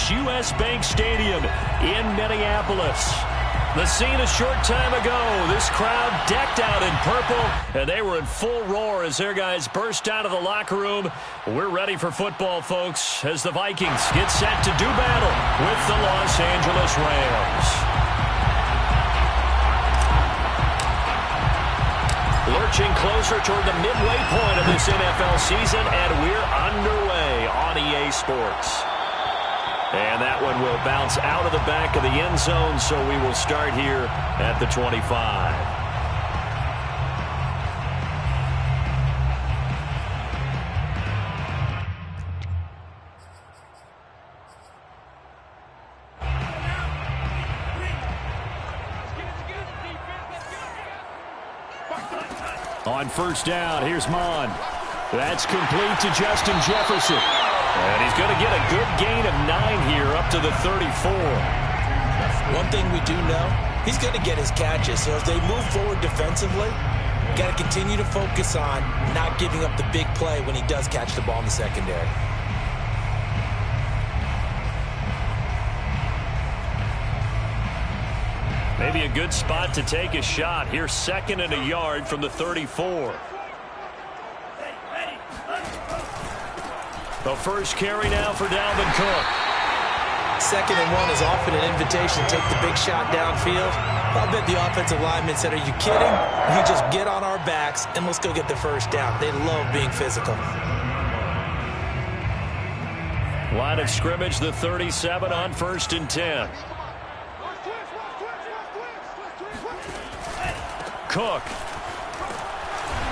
It's US Bank Stadium in Minneapolis. The scene a short time ago. This crowd decked out in purple, and they were in full roar as their guys burst out of the locker room. We're ready for football, folks, as the Vikings get set to do battle with the Los Angeles Rams. Lurching closer toward the midway point of this NFL season, and we're underway on EA Sports. And that one will bounce out of the back of the end zone, so we will start here at the 25. On first down, here's Mon. That's complete to Justin Jefferson. And he's going to get a good gain of 9 here up to the 34. One thing we do know, he's going to get his catches. So as they move forward defensively, got to continue to focus on not giving up the big play when he does catch the ball in the secondary. Maybe a good spot to take a shot. Here's 2nd and a yard from the 34. The first carry now for Dalvin Cook. 2nd and 1 is often an invitation to take the big shot downfield. I'll bet the offensive lineman said, are you kidding? You just get on our backs and let's go get the first down. They love being physical. Line of scrimmage, the 37 on 1st and 10. Cook.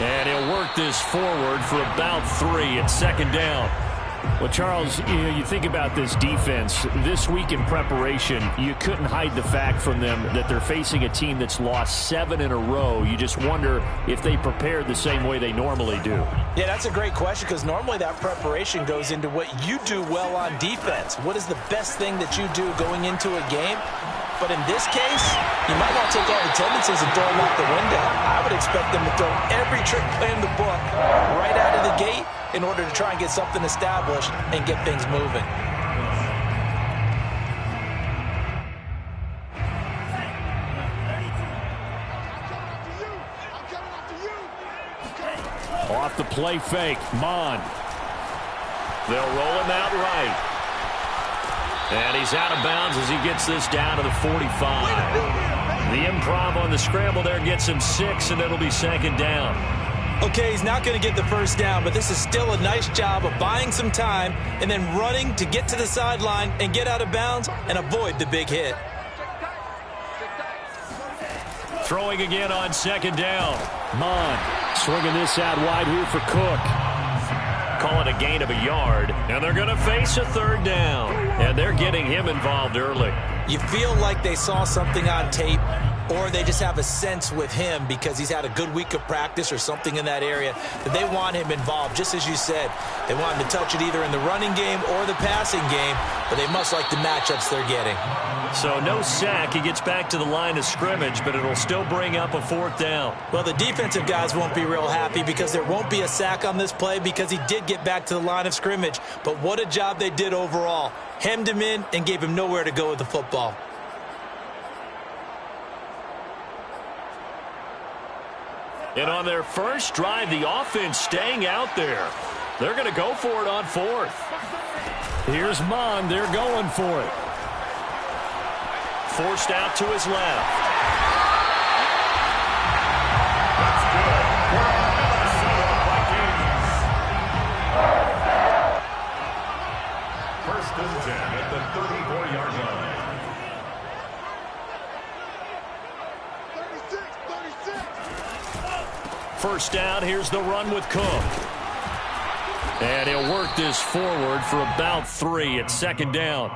And he'll work this forward for about 3 at 2nd down. Well, Charles, you think about this defense. This week in preparation, you couldn't hide the fact from them that they're facing a team that's lost 7 in a row. You just wonder if they prepared the same way they normally do. Yeah, that's a great question because normally that preparation goes into what you do well on defense. What is the best thing that you do going into a game? But in this case, you might want to take all the tendencies and throw them out the window. I would expect them to throw every trick play in the book right out of the gate in order to try and get something established and get things moving. Off the play fake, Mon. They'll roll him out right. And he's out of bounds as he gets this down to the 45. The improv on the scramble there gets him 6, and it'll be 2nd down. Okay, he's not going to get the first down, but this is still a nice job of buying some time and then running to get to the sideline and get out of bounds and avoid the big hit. Throwing again on 2nd down. Mon swinging this out wide here for Cook. Call it a gain of a yard, and they're going to face a 3rd down. And they're getting him involved early. You feel like they saw something on tape, or they just have a sense with him because he's had a good week of practice or something in that area that they want him involved. Just as you said, they want him to touch it either in the running game or the passing game, but they must like the matchups they're getting. So no sack. He gets back to the line of scrimmage, but it'll still bring up a 4th down. Well, the defensive guys won't be real happy because there won't be a sack on this play because he did get back to the line of scrimmage. But what a job they did overall. Hemmed him in and gave him nowhere to go with the football. And on their first drive, the offense staying out there. They're going to go for it on 4th. Here's Mon. They're going for it. Forced out to his left. First and 10 at the 34-yard line. 36. First down, here's the run with Cook. And he'll work this forward for about 3 at 2nd down.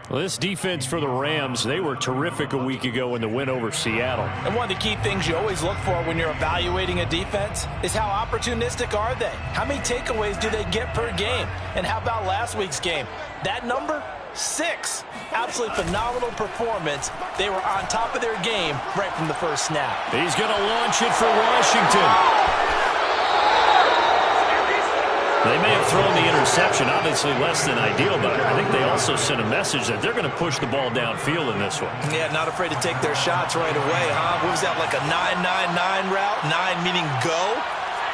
Well, this defense for the Rams, they were terrific a week ago in the win over Seattle. And one of the key things you always look for when you're evaluating a defense is how opportunistic are they? How many takeaways do they get per game? And how about last week's game? That number, 6. Absolutely phenomenal performance. They were on top of their game right from the first snap. He's going to launch it for Washington. They may have thrown the interception, obviously less than ideal, but I think they also sent a message that they're going to push the ball downfield in this one. Yeah, not afraid to take their shots right away, huh? What was that, like a 9-9-9 route? 9 meaning go?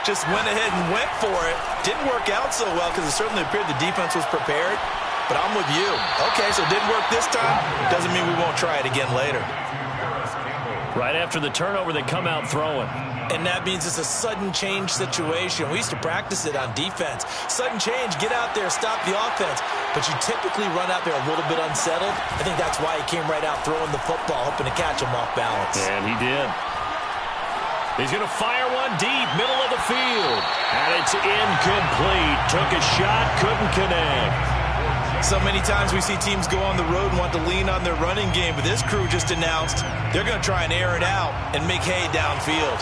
Just went ahead and went for it. Didn't work out so well because it certainly appeared the defense was prepared. But I'm with you. Okay, so it didn't work this time. Doesn't mean we won't try it again later. Right after the turnover, they come out throwing. And that means it's a sudden change situation. We used to practice it on defense. Sudden change, get out there, stop the offense. But you typically run out there a little bit unsettled. I think that's why he came right out throwing the football, hoping to catch him off balance. And he did. He's going to fire one deep, middle of the field. And it's incomplete. Took a shot, couldn't connect. So many times we see teams go on the road and want to lean on their running game, but this crew just announced they're going to try and air it out and make hay downfield.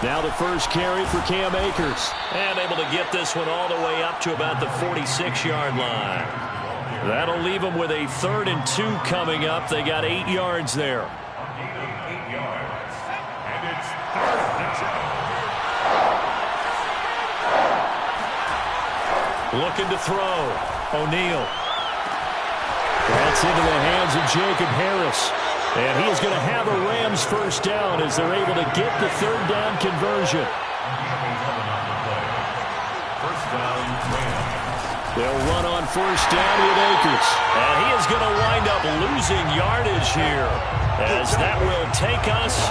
Now the first carry for Cam Akers. And able to get this one all the way up to about the 46-yard line. That'll leave them with a 3rd and 2 coming up. They got 8 yards there. 8 yards. And it's 3rd and 2. Looking to throw. O'Neal. That's into the hands of Jacob Harris. And he is going to have a Rams first down as they're able to get the 3rd down conversion. First down, Rams. They'll run on first down with Akers. And he is going to wind up losing yardage here as that will take us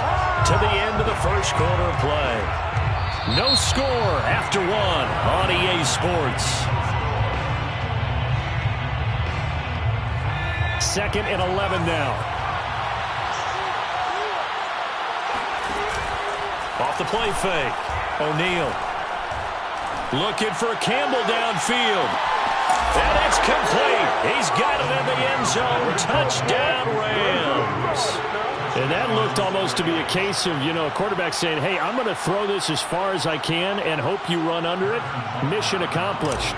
to the end of the first quarter of play. No score after 1 on EA Sports. 2nd and 11 now. Off the play fake. O'Neal. Looking for Campbell downfield. And it's complete. He's got it in the end zone. Touchdown, Rams. And that looked almost to be a case of, a quarterback saying, hey, I'm going to throw this as far as I can and hope you run under it. Mission accomplished.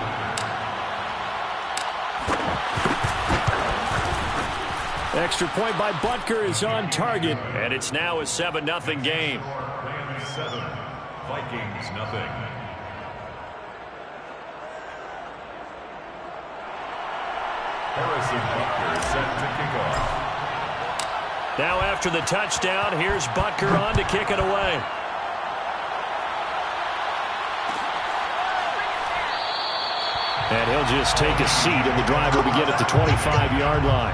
Extra point by Butker is on target. And it's now a 7-0 game. Rams 7, Vikings nothing. Harrison Butker set to kick off. Now after the touchdown, here's Butker on to kick it away. And he'll just take a seat, and the drive will begin at the 25-yard line.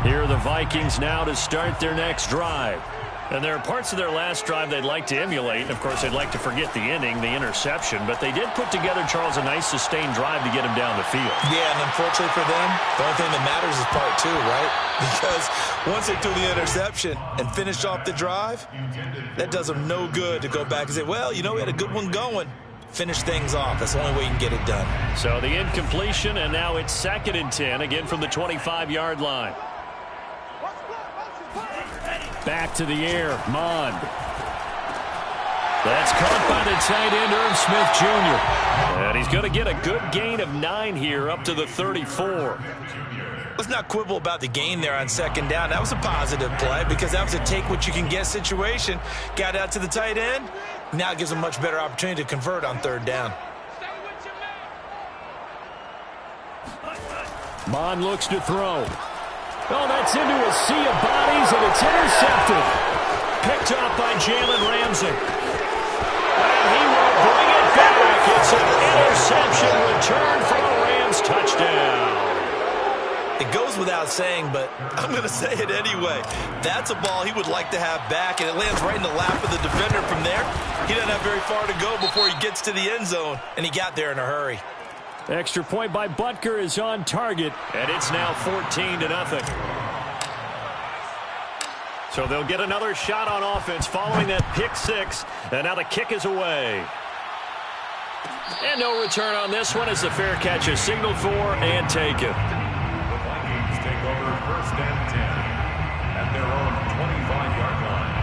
Here are the Vikings now to start their next drive. And there are parts of their last drive they'd like to emulate. And, of course, they'd like to forget the inning, the interception. But they did put together, Charles, a nice sustained drive to get him down the field. Yeah, and unfortunately for them, the only thing that matters is part 2, right? Because once they threw the interception and finished off the drive, that does them no good to go back and say, well, we had a good one going. Finish things off. That's the only way you can get it done. So the incompletion, and now it's 2nd and 10, again from the 25-yard line. Back to the air, Mond. That's caught by the tight end, Irv Smith Jr. And he's going to get a good gain of 9 here up to the 34. Let's not quibble about the gain there on 2nd down. That was a positive play because that was a take-what-you-can-get situation. Got out to the tight end. Now it gives him a much better opportunity to convert on 3rd down. Mond looks to throw. Oh, that's into a sea of bodies, and it's intercepted. Picked off by Jalen Ramsey. And he will bring it back. It's an interception return for a Rams touchdown. It goes without saying, but I'm going to say it anyway. That's a ball he would like to have back, and it lands right in the lap of the defender from there. He doesn't have very far to go before he gets to the end zone, and he got there in a hurry. Extra point by Butker is on target. And it's now 14-0. So they'll get another shot on offense following that pick 6. And now the kick is away. And no return on this one as the fair catch is signaled for and taken. The Vikings take over 1st and 10 at their own 25-yard line.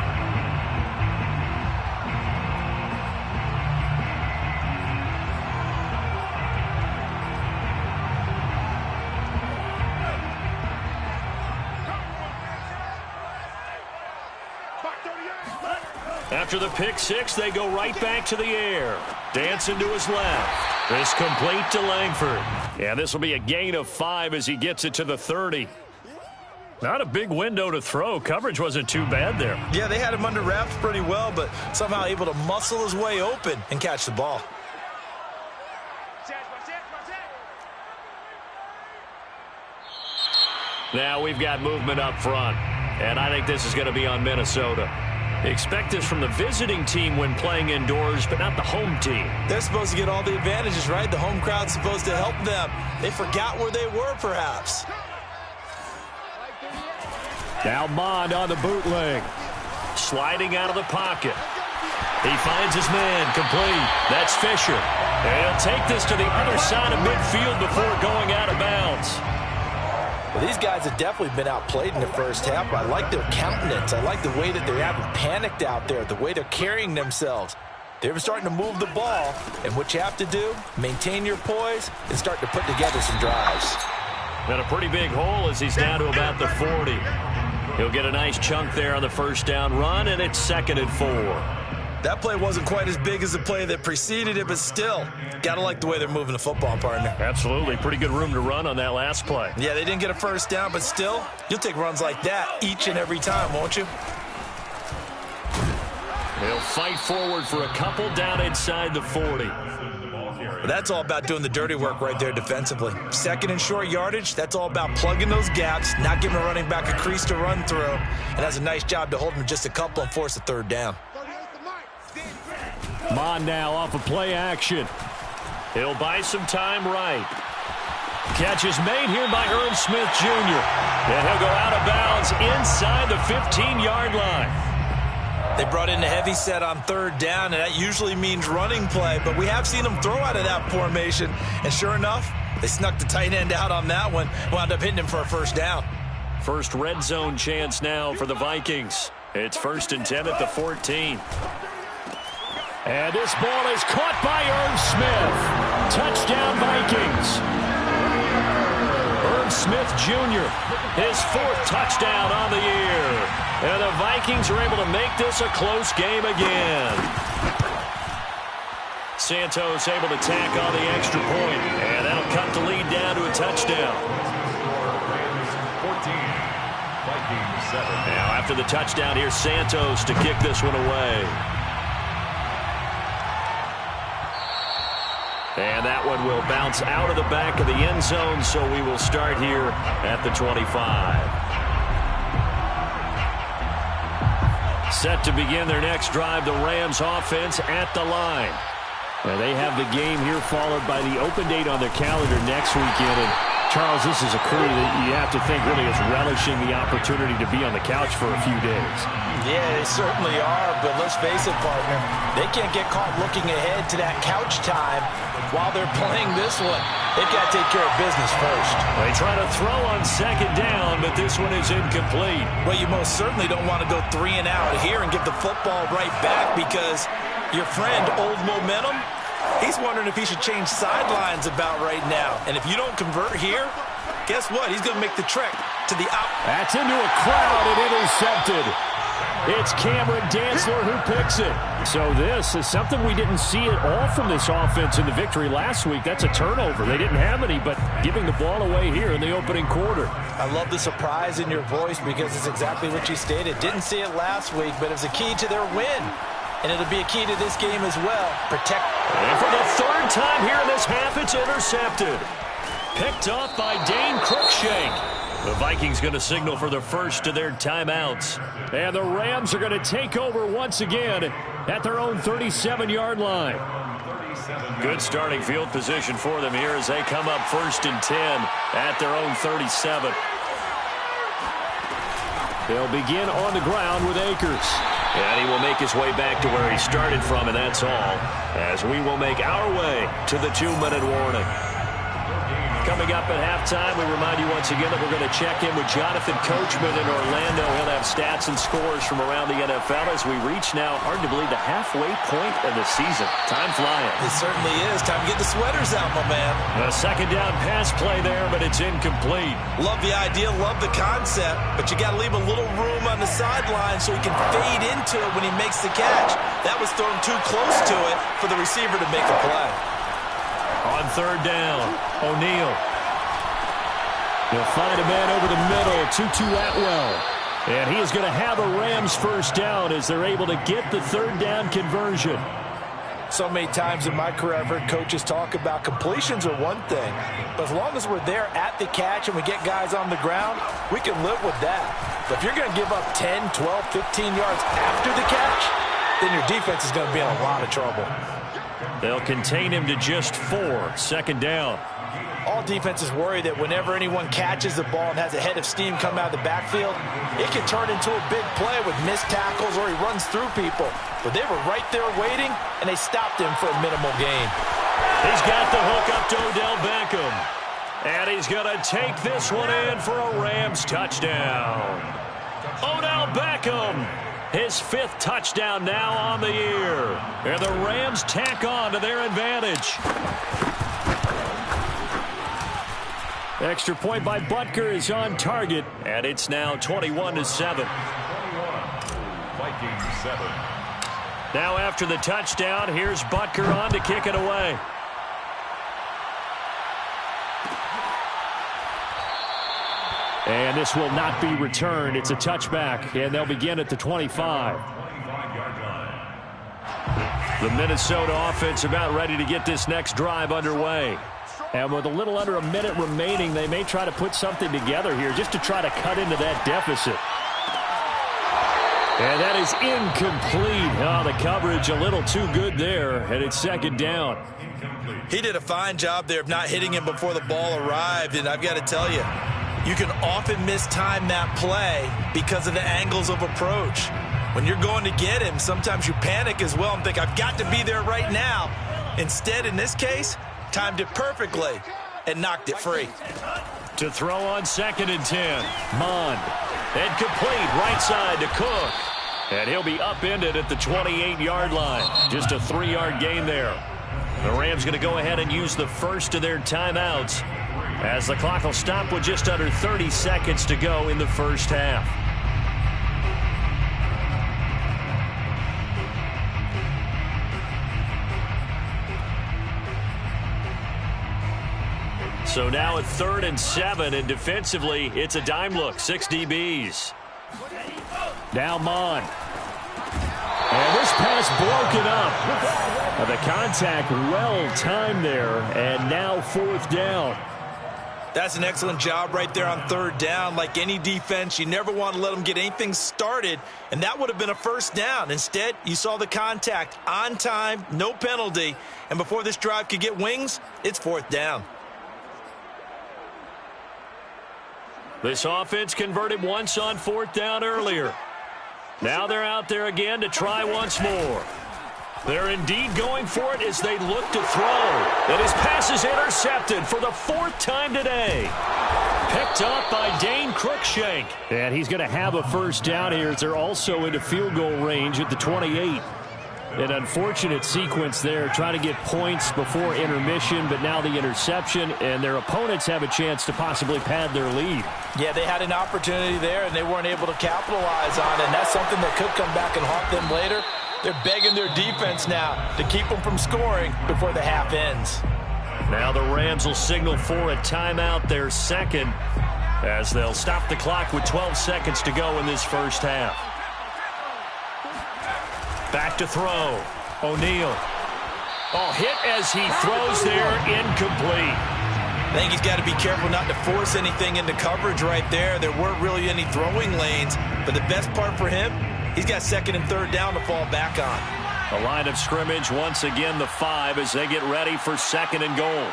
After the pick six, they go right back to the air. Dancing to his left. This complete to Langford. Yeah, this will be a gain of 5 as he gets it to the 30. Not a big window to throw. Coverage wasn't too bad there. Yeah, they had him under wraps pretty well, but somehow able to muscle his way open and catch the ball. Now we've got movement up front, and I think this is going to be on Minnesota. Expect this from the visiting team when playing indoors, but not the home team. They're supposed to get all the advantages, right? The home crowd's supposed to help them. They forgot where they were, perhaps. Now Mond on the bootleg. Sliding out of the pocket. He finds his man complete. That's Fisher. And he'll take this to the other side of midfield before going out of bounds. Well, these guys have definitely been outplayed in the first half. I like their countenance. I like the way that they're having panicked out there, the way they're carrying themselves. They're starting to move the ball, and what you have to do, maintain your poise and start to put together some drives. And a pretty big hole as he's down to about the 40. He'll get a nice chunk there on the first down run, and it's 2nd and 4. That play wasn't quite as big as the play that preceded it, but still, gotta like the way they're moving the football, partner. Absolutely. Pretty good room to run on that last play. Yeah, they didn't get a first down, but still, you'll take runs like that each and every time, won't you? He'll fight forward for a couple down inside the 40. That's all about doing the dirty work right there defensively. 2nd and short yardage, that's all about plugging those gaps, not giving a running back a crease to run through, and does a nice job to hold him just a couple and force a 3rd down. Mond now off of play action. He'll buy some time right. Catch is made here by Irv Smith Jr. And he'll go out of bounds inside the 15-yard line. They brought in the heavy set on 3rd down, and that usually means running play, but we have seen them throw out of that formation, and sure enough, they snuck the tight end out on that one, wound up hitting him for a 1st down. First red zone chance now for the Vikings. It's 1st and 10 at the 14. And this ball is caught by Irv Smith. Touchdown, Vikings. Irv Smith Jr., his 4th touchdown on the year. And the Vikings are able to make this a close game again. Santos able to tack on the extra point, and that'll cut the lead down to a touchdown. 14, Vikings 7. Now after the touchdown, here's Santos to kick this one away. And that one will bounce out of the back of the end zone, so we will start here at the 25. Set to begin their next drive, the Rams offense at the line. Now they have the game here followed by the open date on their calendar next weekend. And Charles, this is a crew that you have to think really is relishing the opportunity to be on the couch for a few days. Yeah, they certainly are, but let's face it, partner, they can't get caught looking ahead to that couch time while they're playing this one. They've got to take care of business first. They try to throw on 2nd down, but this one is incomplete. Well, you most certainly don't want to go 3 and out here and give the football right back because your friend, Old Momentum, he's wondering if he should change sidelines about right now. And if you don't convert here, guess what? He's going to make the trek to the out. That's into a crowd and intercepted. It's Cameron Dantzler who picks it. So this is something we didn't see at all from this offense in the victory last week. That's a turnover. They didn't have any, but giving the ball away here in the opening quarter. I love the surprise in your voice because it's exactly what you stated. Didn't see it last week, but it was a key to their win. And it'll be a key to this game as well. Protect. And for the 3rd time here in this half, it's intercepted. Picked off by Dane Cruikshank. The Vikings going to signal for the first of their timeouts. And the Rams are going to take over once again at their own 37-yard line. Good starting field position for them here as they come up 1st and 10 at their own 37. They'll begin on the ground with Akers. And he will make his way back to where he started from, and that's all, as we will make our way to the 2-minute warning. Coming up at halftime, we remind you once again that we're going to check in with Jonathan Coachman in Orlando. He'll have stats and scores from around the NFL as we reach now, hard to believe, the halfway point of the season. Time flying. It certainly is. Time to get the sweaters out, my man. A second down pass play there, but it's incomplete. Love the idea, love the concept, but you got to leave a little room on the sideline so he can fade into it when he makes the catch. That was thrown too close to it for the receiver to make a play. On third down, O'Neal. He'll find a man over the middle, Tutu Atwell. And he is going to have a Rams first down as they're able to get the third down conversion. So many times in my career, I've heard coaches talk about completions are one thing, but as long as we're there at the catch and we get guys on the ground, we can live with that. But if you're going to give up 10, 12, 15 yards after the catch, then your defense is going to be in a lot of trouble. They'll contain him to just 4. Second down. All defenses worry that whenever anyone catches the ball and has a head of steam come out of the backfield, it can turn into a big play with missed tackles or he runs through people. But they were right there waiting, and they stopped him for a minimal gain. He's got the hook up to Odell Beckham. And he's going to take this one in for a Rams touchdown. Odell Beckham, his 5th touchdown now on the year. And the Rams tack on to their advantage. Extra point by Butker is on target, and it's now 21-7. Vikings 7. Now after the touchdown, here's Butker on to kick it away. And this will not be returned. It's a touchback, and they'll begin at the 25. The Minnesota offense about ready to get this next drive underway. And with a little under a minute remaining, they may try to put something together here just to try to cut into that deficit. And that is incomplete. Oh, the coverage a little too good there, and it's second down. He did a fine job there of not hitting him before the ball arrived, and I've got to tell you, you can often mistime that play because of the angles of approach. When you're going to get him, sometimes you panic as well and think, I've got to be there right now. Instead, in this case, timed it perfectly and knocked it free. To throw on 2nd and 10. Mond. And complete right side to Cook. And he'll be upended at the 28-yard line. Just a 3-yard gain there. The Rams going to go ahead and use the first of their timeouts as the clock will stop with just under 30 seconds to go in the first half. So now at 3rd and 7, and defensively, it's a dime look. 6 DBs. Now Mond. And this pass broken up. The contact well timed there, and now 4th down. That's an excellent job right there on 3rd down. Like any defense, you never want to let them get anything started, and that would have been a first down. Instead, you saw the contact on time, no penalty, and before this drive could get wings, it's 4th down. This offense converted once on 4th down earlier. Now they're out there again to try once more. They're indeed going for it as they look to throw. And his pass is intercepted for the 4th time today. Picked up by Dane Cruikshank. And he's going to have a first down here as they're also into field goal range at the 28. An unfortunate sequence there, trying to get points before intermission, but now the interception, and their opponents have a chance to possibly pad their lead. Yeah, they had an opportunity there, and they weren't able to capitalize on it, and that's something that could come back and haunt them later. They're begging their defense now to keep them from scoring before the half ends. Now the Rams will signal for a timeout, their 2nd, as they'll stop the clock with 12 seconds to go in this first half. Back to throw. O'Neal. Oh, hit as he throws there, incomplete. I think he's got to be careful not to force anything into coverage right there. There weren't really any throwing lanes, but the best part for him, he's got 2nd and 3rd down to fall back on. A line of scrimmage, once again the 5 as they get ready for 2nd and goal.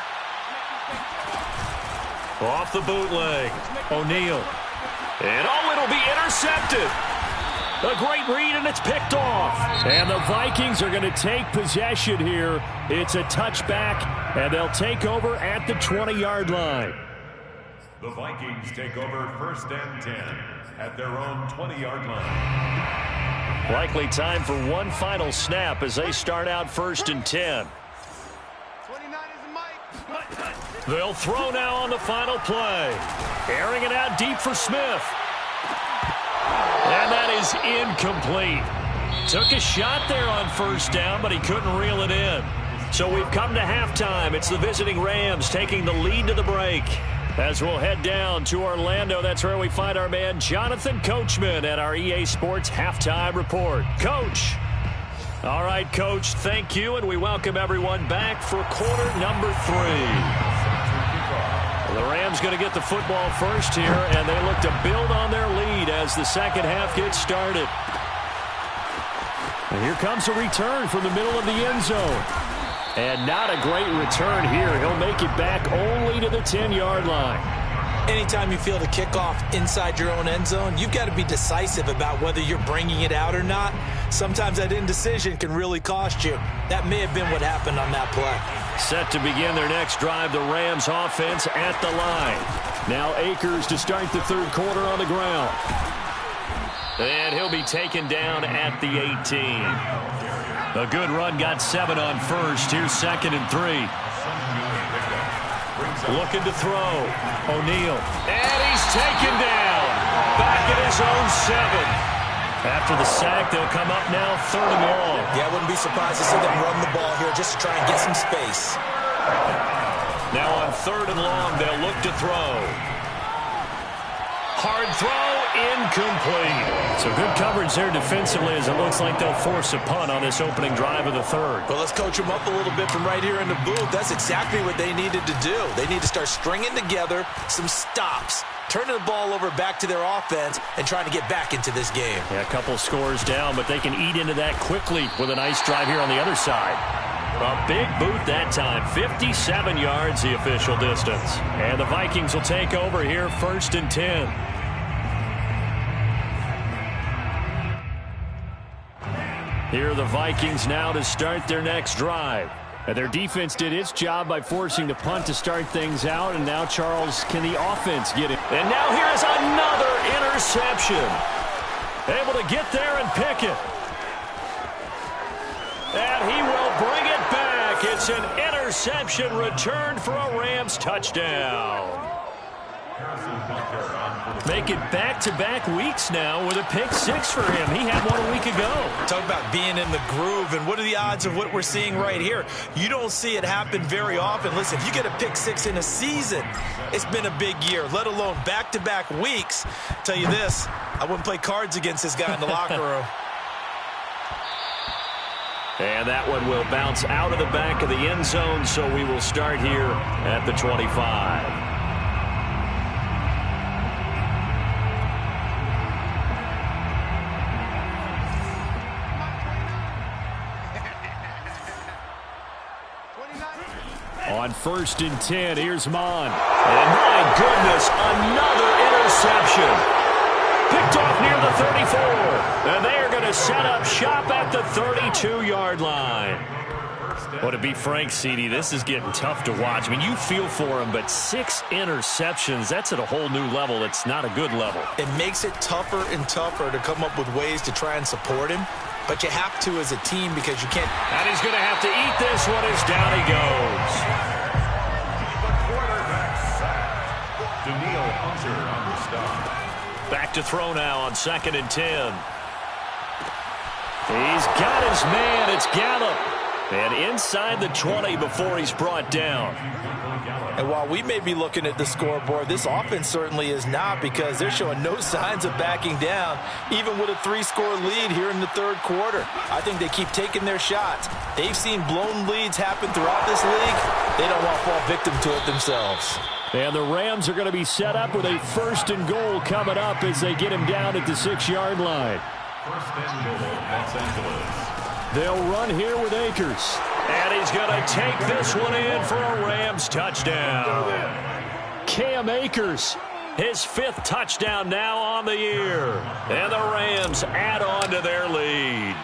Off the bootleg, O'Neal. And it'll be intercepted. A great read, and it's picked off. And the Vikings are going to take possession here. It's a touchback, and they'll take over at the 20-yard line. The Vikings take over 1st and 10 at their own 20-yard line. Likely time for one final snap as they start out 1st and 10. They'll throw now on the final play. Airing it out deep for Smith. And that is incomplete. Took a shot there on 1st down, but he couldn't reel it in. So we've come to halftime. It's the visiting Rams taking the lead to the break. As we'll head down to Orlando, that's where we find our man Jonathan Coachman at our EA Sports Halftime Report. Coach. All right, Coach, thank you, and we welcome everyone back for quarter number 3. The Rams going to get the football first here, and they look to build on their lead as the second half gets started. And here comes a return from the middle of the end zone. And not a great return here. He'll make it back only to the 10-yard line. Anytime you feel the kickoff inside your own end zone, you've got to be decisive about whether you're bringing it out or not. Sometimes that indecision can really cost you. That may have been what happened on that play. Set to begin their next drive, the Rams offense at the line. Now Akers to start the third quarter on the ground. And he'll be taken down at the 18. A good run, got 7 on 1st. Here's 2nd and 3. Looking to throw. O'Neal. And he's taken down. Back at his own 7. After the sack, they'll come up now 3rd and long. Yeah, I wouldn't be surprised to see them run the ball here just to try and get some space. Now on 3rd and long, they'll look to throw. Hard throw, incomplete. So good coverage there defensively as it looks like they'll force a punt on this opening drive of the 3rd. Well, let's coach them up a little bit from right here in the booth. That's exactly what they needed to do. They need to start stringing together some stops, turning the ball over back to their offense, and trying to get back into this game. Yeah, a couple scores down, but they can eat into that quickly with a nice drive here on the other side. A big boot that time, 57 yards the official distance. And the Vikings will take over here 1st and 10. Here are the Vikings now to start their next drive. And their defense did its job by forcing the punt to start things out, and now, Charles, can the offense get it? And now here is another interception. Able to get there and pick it. And he will bring it back. It's an interception returned for a Rams touchdown. Make it back-to-back weeks now with a pick 6 for him. He had one a week ago. Talk about being in the groove, and what are the odds of what we're seeing right here? You don't see it happen very often. Listen, if you get a pick 6 in a season, it's been a big year, let alone back-to-back weeks. Tell you this, I wouldn't play cards against this guy in the locker room. And that one will bounce out of the back of the end zone, so we will start here at the 25. On 1st and 10, here's Mon. And my goodness, another interception. Picked off near the 34. And they are going to set up shop at the 32-yard line. Well, to be frank, CD, this is getting tough to watch. I mean, you feel for him, but 6 interceptions, that's at a whole new level. It's not a good level. It makes it tougher and tougher to come up with ways to try and support him. But you have to as a team because you can't. And he's going to have to eat this one as down he goes. The quarterback sack. Daniil Hunter on the stop. Back to throw now on 2nd and 10. He's got his man. It's Gallup. And inside the 20 before he's brought down. And while we may be looking at the scoreboard, this offense certainly is not, because they're showing no signs of backing down, even with a 3-score lead here in the 3rd quarter. I think they keep taking their shots. They've seen blown leads happen throughout this league. They don't want to fall victim to it themselves. And the Rams are going to be set up with a 1st and goal coming up as they get him down at the 6-yard line. 1st and goal, Los Angeles. They'll run here with Akers. And he's going to take this one in for a Rams touchdown. Cam Akers His 5th touchdown now on the year. And the Rams add on to their lead.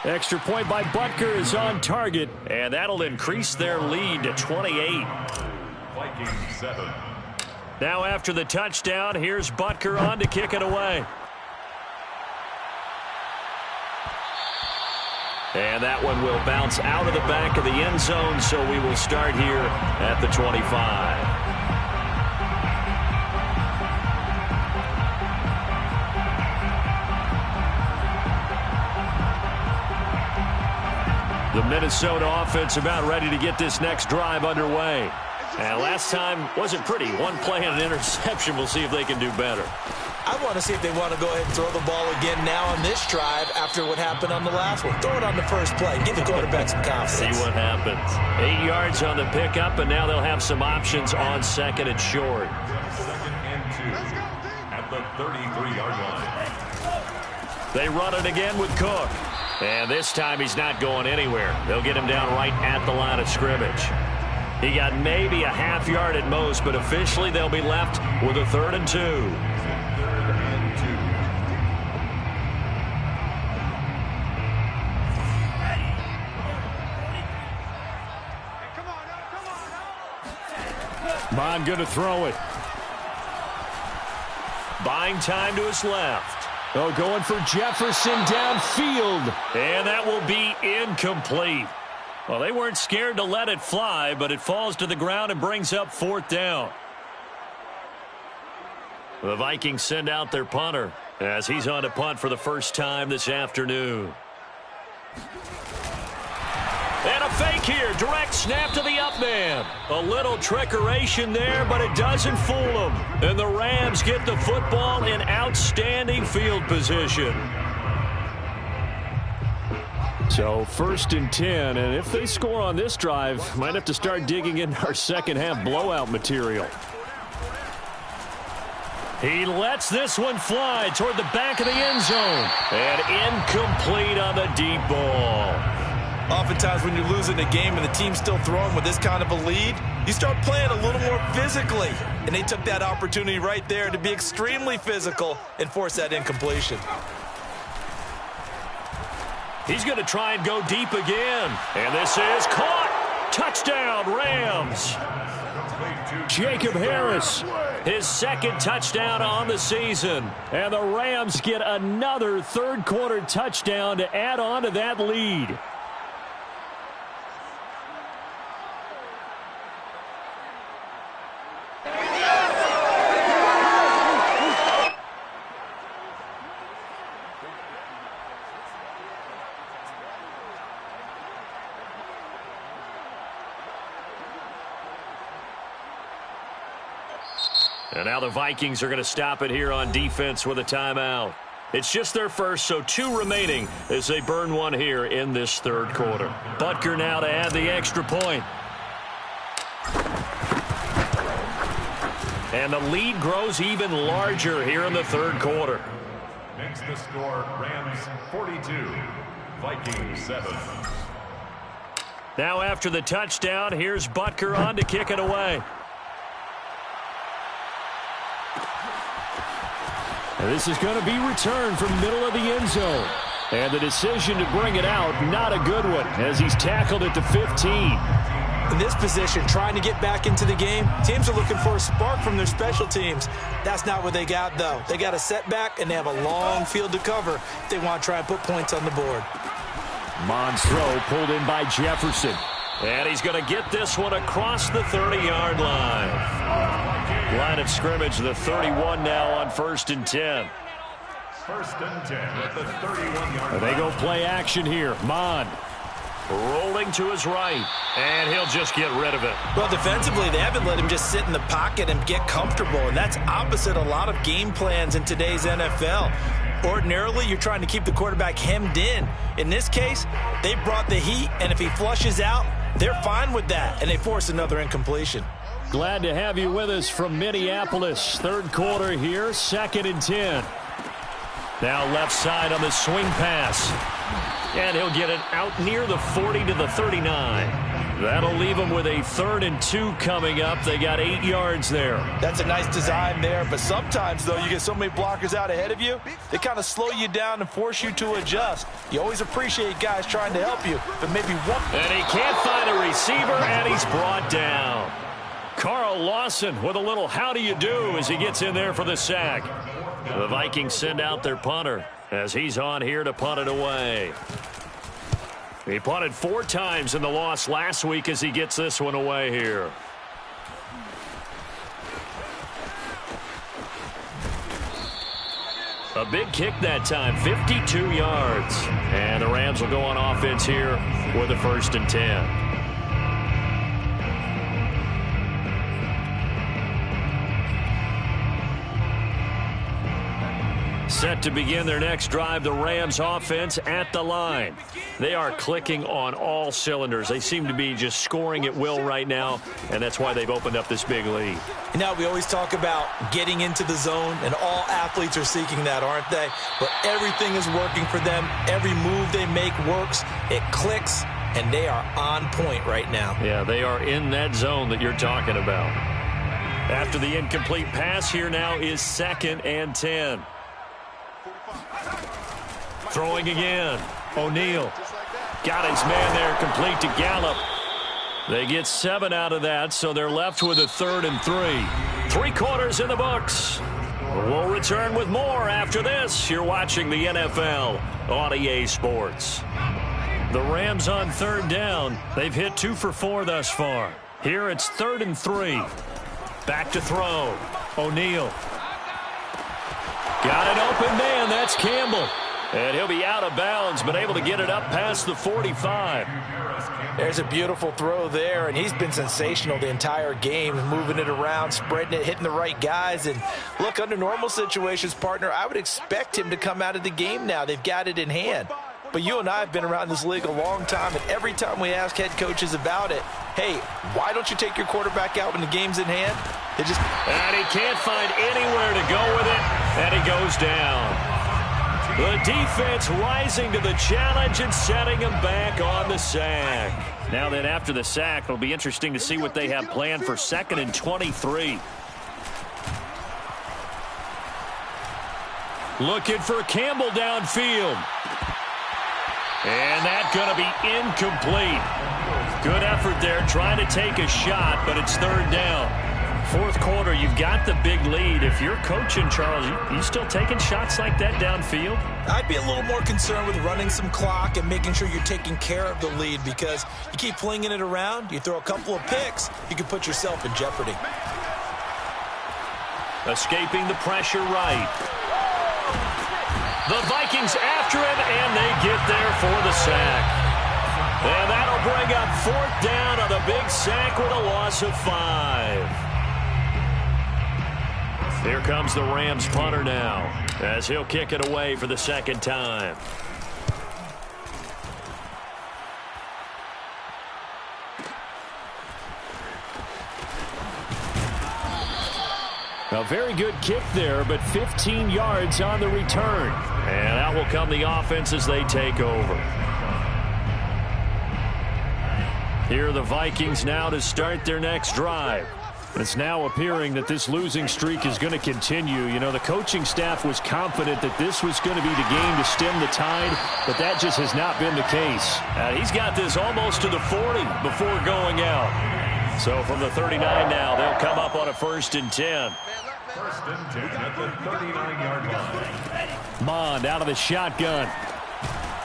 Extra point by Butker is on target. And that'll increase their lead to 28. Vikings 7. Now after the touchdown, here's Butker on to kick it away. And that one will bounce out of the back of the end zone, so we will start here at the 25. The Minnesota offense about ready to get this next drive underway. And last time wasn't pretty. One play and an interception. We'll see if they can do better. I want to see if they want to go ahead and throw the ball again now on this drive after what happened on the last one. Throw it on the first play. Give the quarterback some confidence. See what happens. 8 yards on the pickup, and now they'll have some options on 2nd and short. 2nd and 2 at the 33-yard line. They run it again with Cook. And this time he's not going anywhere. They'll get him down right at the line of scrimmage. He got maybe a half yard at most, but officially they'll be left with a 3rd and 2. 3rd and 2. Bond going to throw it. Buying time to his left. Oh, going for Jefferson downfield. And that will be incomplete. Well, they weren't scared to let it fly, but it falls to the ground and brings up 4th down. The Vikings send out their punter as he's on to punt for the first time this afternoon. And a fake here. Direct snap to the up man. A little trickeration there, but it doesn't fool them. And the Rams get the football in outstanding field position. So 1st and 10, and if they score on this drive, might have to start digging in our second half blowout material. He lets this one fly toward the back of the end zone. And incomplete on the deep ball. Oftentimes when you're losing a game and the team's still throwing with this kind of a lead, you start playing a little more physically. And they took that opportunity right there to be extremely physical and force that incompletion. He's going to try and go deep again. And this is caught. Touchdown, Rams. Jacob Harris. His 2nd touchdown on the season. And the Rams get another 3rd quarter touchdown to add on to that lead. And now the Vikings are going to stop it here on defense with a timeout. It's just their first, so 2 remaining as they burn one here in this 3rd quarter. Butker now to add the extra point. And the lead grows even larger here in the 3rd quarter. Makes the score Rams 42, Vikings 7. Now after the touchdown, here's Butker on to kick it away. And this is going to be returned from middle of the end zone. And the decision to bring it out, not a good one, as he's tackled at the 15. In this position, trying to get back into the game, teams are looking for a spark from their special teams. That's not what they got, though. They got a setback, and they have a long field to cover if they want to try and put points on the board. Mond's throw pulled in by Jefferson. And he's going to get this one across the 30-yard line. Line of scrimmage, the 31 now on 1st and 10. 1st and 10 at the 31-yard line. They go play action here. Mond rolling to his right, and he'll just get rid of it. Well, defensively, they haven't let him just sit in the pocket and get comfortable, and that's opposite a lot of game plans in today's NFL. Ordinarily, you're trying to keep the quarterback hemmed in. In this case, they brought the heat, and if he flushes out, they're fine with that, and they force another incompletion. Glad to have you with us from Minneapolis. 3rd quarter here, 2nd and 10. Now left side on the swing pass. And he'll get it out near the 40 to the 39. That'll leave them with a 3rd and 2 coming up. They got 8 yards there. That's a nice design there, but sometimes, though, you get so many blockers out ahead of you, they kind of slow you down and force you to adjust. You always appreciate guys trying to help you, but maybe one... And he can't find a receiver, and he's brought down. Carl Lawson with a little how do you do as he gets in there for the sack. The Vikings send out their punter as he's on here to punt it away. He punted 4 times in the loss last week as he gets this one away here. A big kick that time, 52 yards. And the Rams will go on offense here with a 1st and 10. Set to begin their next drive, the Rams offense at the line. They are clicking on all cylinders. They seem to be just scoring at will right now, and that's why they've opened up this big lead. Now, we always talk about getting into the zone, and all athletes are seeking that, aren't they? But everything is working for them. Every move they make works. It clicks, and they are on point right now. Yeah, they are in that zone that you're talking about. After the incomplete pass, here now is 2nd and 10. Throwing again. O'Neal got his man there, complete to Gallup. They get 7 out of that, so they're left with a 3rd and 3. 3 quarters in the books. We'll return with more after this. You're watching the NFL on EA Sports. The Rams on 3rd down. They've hit 2 for 4 thus far. Here it's 3rd and 3. Back to throw. O'Neal. Got an open man. That's Campbell. And he'll be out of bounds, but able to get it up past the 45. There's a beautiful throw there, and he's been sensational the entire game, moving it around, spreading it, hitting the right guys. And look, under normal situations, partner, I would expect him to come out of the game now. They've got it in hand. But you and I have been around this league a long time, and every time we ask head coaches about it, hey, why don't you take your quarterback out when the game's in hand? They just... And he can't find anywhere to go with it, and he goes down. The defense rising to the challenge and setting him back on the sack. Now then, after the sack, it'll be interesting to see what they have planned for 2nd and 23. Looking for Campbell downfield. And that's going to be incomplete. Good effort there, trying to take a shot, but it's 3rd down. 4th quarter, you've got the big lead. If you're coaching, Charles, you still taking shots like that downfield? I'd be a little more concerned with running some clock and making sure you're taking care of the lead, because you keep flinging it around, you throw a couple of picks, you can put yourself in jeopardy. Escaping the pressure right. The Vikings after him, and they get there for the sack. And that'll bring up 4th down on the big sack with a loss of 5. Here comes the Rams punter now, as he'll kick it away for the 2nd time. A very good kick there, but 15 yards on the return. And out will come the offense as they take over. Here are the Vikings now to start their next drive. It's now appearing that this losing streak is going to continue. You know, the coaching staff was confident that this was going to be the game to stem the tide, but that just has not been the case. He's got this almost to the 40 before going out. So from the 39 now, they'll come up on a 1st and 10. 1st and 10 at the 39-yard line. Mond out of the shotgun.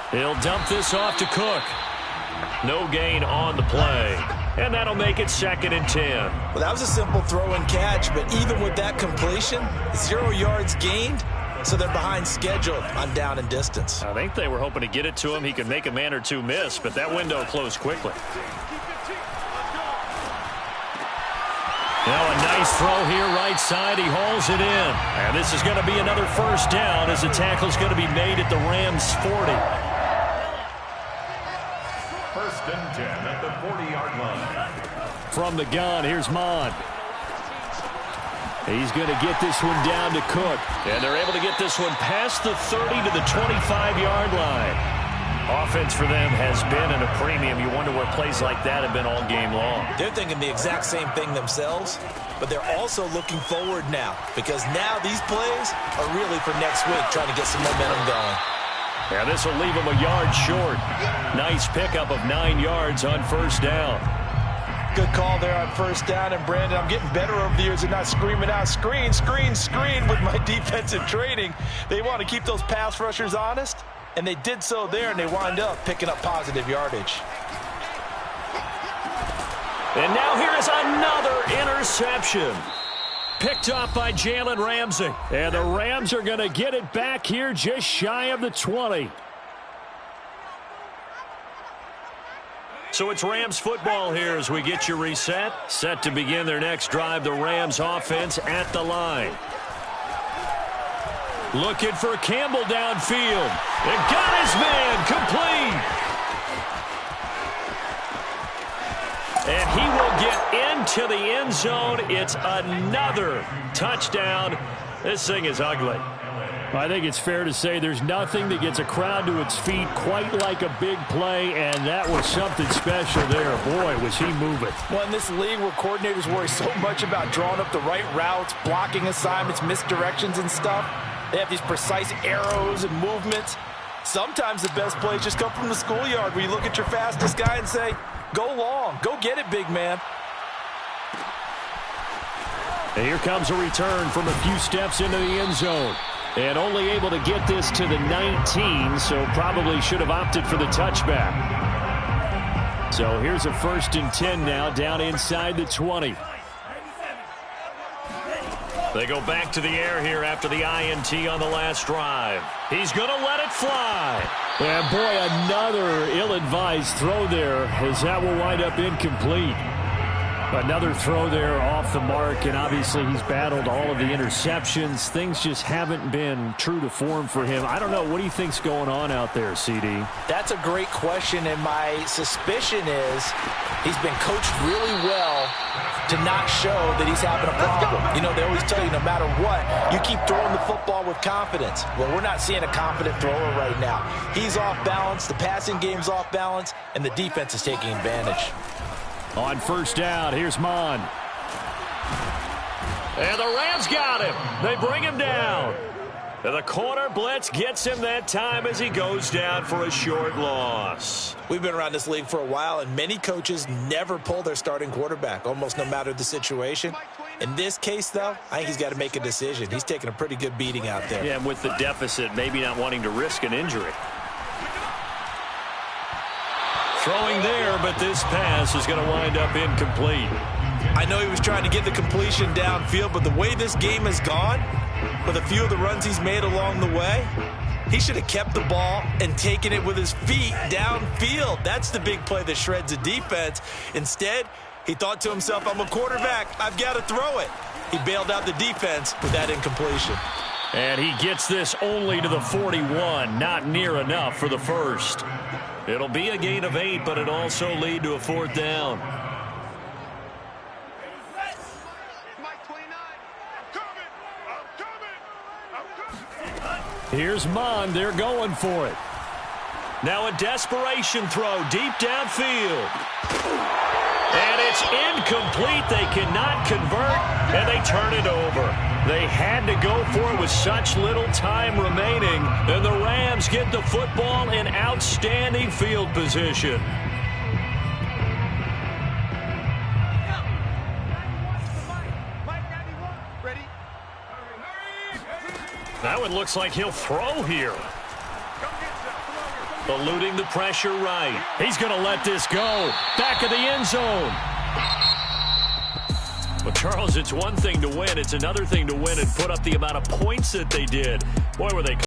He'll dump this off to Cook. No gain on the play. And that'll make it 2nd and 10. Well, that was a simple throw and catch, but even with that completion, 0 yards gained, so they're behind schedule on down and distance. I think they were hoping to get it to him. He could make a man or two miss, but that window closed quickly. Now a nice throw here right side. He hauls it in. And this is going to be another 1st down as the tackle's going to be made at the Rams' 40. 1st and 10 at the 40-yard line. From the gun, here's Mond. He's going to get this one down to Cook. And they're able to get this one past the 30 to the 25-yard line. Offense for them has been at a premium. You wonder where plays like that have been all game long. They're thinking the exact same thing themselves, but they're also looking forward now because now these plays are really for next week, trying to get some momentum going. Yeah, this will leave them a yard short. Nice pickup of 9 yards on first down. Good call there on first down. And, Brandon, I'm getting better over the years and not screaming out, screen, screen, screen with my defensive training. They want to keep those pass rushers honest, and they did so there, and they wind up picking up positive yardage. And now here is another interception. Picked off by Jalen Ramsey. And the Rams are going to get it back here just shy of the 20. So it's Rams football here as we get you reset. Set to begin their next drive. The Rams offense at the line. Looking for Campbell downfield. And got his man complete. And he will get into the end zone. It's another touchdown. This thing is ugly. I think it's fair to say there's nothing that gets a crowd to its feet quite like a big play, and that was something special there. Boy, was he moving. Well, in this league where coordinators worry so much about drawing up the right routes, blocking assignments, misdirections and stuff, they have these precise arrows and movements. Sometimes the best plays just come from the schoolyard where you look at your fastest guy and say, go long, go get it, big man. And here comes a return from a few steps into the end zone. And only able to get this to the 19, so probably should have opted for the touchback. So here's a 1st and 10 now, down inside the 20. They go back to the air here after the INT on the last drive. He's going to let it fly. And boy, another ill-advised throw there, as that will wind up incomplete. Another throw there off the mark, and obviously he's battled all of the interceptions. Things just haven't been true to form for him. I don't know. What do you think's going on out there, CD? That's a great question, and my suspicion is he's been coached really well to not show that he's having a problem. You know, they always tell you no matter what, you keep throwing the football with confidence. Well, we're not seeing a confident thrower right now. He's off balance, the passing game's off balance, and the defense is taking advantage. On first down, here's Mon. And the Rams got him. They bring him down. And the corner blitz gets him that time as he goes down for a short loss. We've been around this league for a while, and many coaches never pull their starting quarterback, almost no matter the situation. In this case, though, I think he's got to make a decision. He's taking a pretty good beating out there. Yeah, and with the deficit, maybe not wanting to risk an injury. Throwing there, but this pass is going to wind up incomplete. I know he was trying to get the completion downfield, but the way this game has gone, with a few of the runs he's made along the way, he should have kept the ball and taken it with his feet downfield. That's the big play that shreds a defense. Instead, he thought to himself, I'm a quarterback, I've got to throw it. He bailed out the defense with that incompletion. And he gets this only to the 41, not near enough for the first. It'll be a gain of 8, but it also lead to a 4th down. Here's Mon. They're going for it. Now a desperation throw deep downfield. And it's incomplete. They cannot convert, and they turn it over. They had to go for it with such little time remaining, and the Rams get the football in outstanding field position. That one looks like he'll throw here. Eluding the pressure right. He's going to let this go. Back of the end zone. Well, Charles, it's one thing to win. It's another thing to win and put up the amount of points that they did. Boy, were they